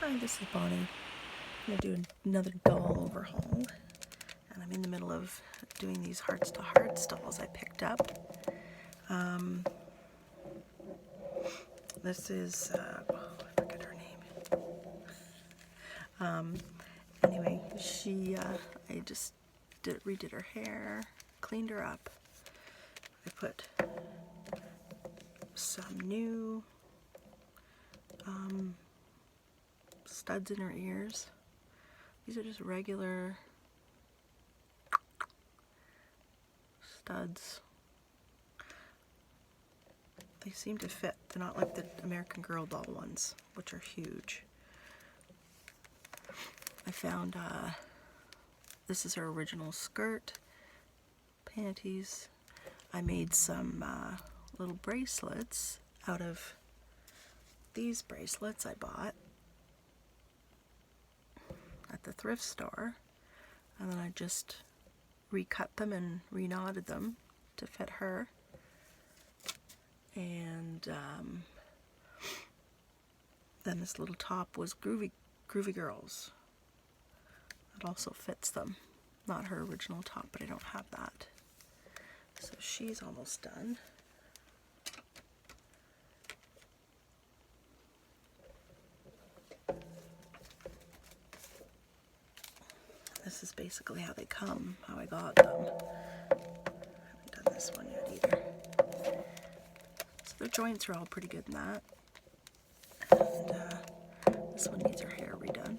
Hi, this is Bonnie. I'm going to do another doll overhaul, and I'm in the middle of doing these Hearts to Hearts dolls I picked up. This is, I forget her name. Anyway, I just redid her hair, cleaned her up. I put some new studs in her ears. These are just regular studs. They seem to fit. They're not like the American Girl doll ones, which are huge. I found, this is her original skirt, panties. I made some little bracelets out of these bracelets I bought at the thrift store, and then I just recut them and reknotted them to fit her. And then this little top was Groovy Girls. It also fits them. Not her original top, but I don't have that. So she's almost done. This is basically how they come, how I got them. I haven't done this one yet either. So their joints are all pretty good in that. And this one needs her hair redone.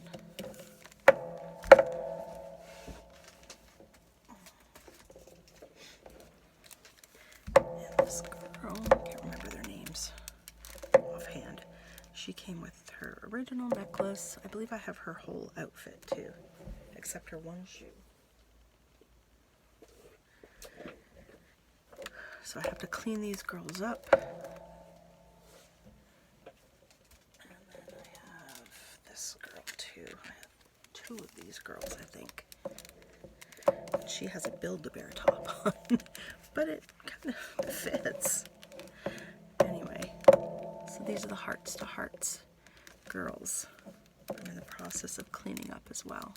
And this girl, I can't remember their names offhand. She came with her original necklace. I believe I have her whole outfit too, except her one shoe. So I have to clean these girls up. And then I have this girl too. I have two of these girls, I think. And she has a Build-A-Bear top on, but it kind of fits. Anyway, so these are the Hearts to Hearts girls. I'm in the process of cleaning up as well.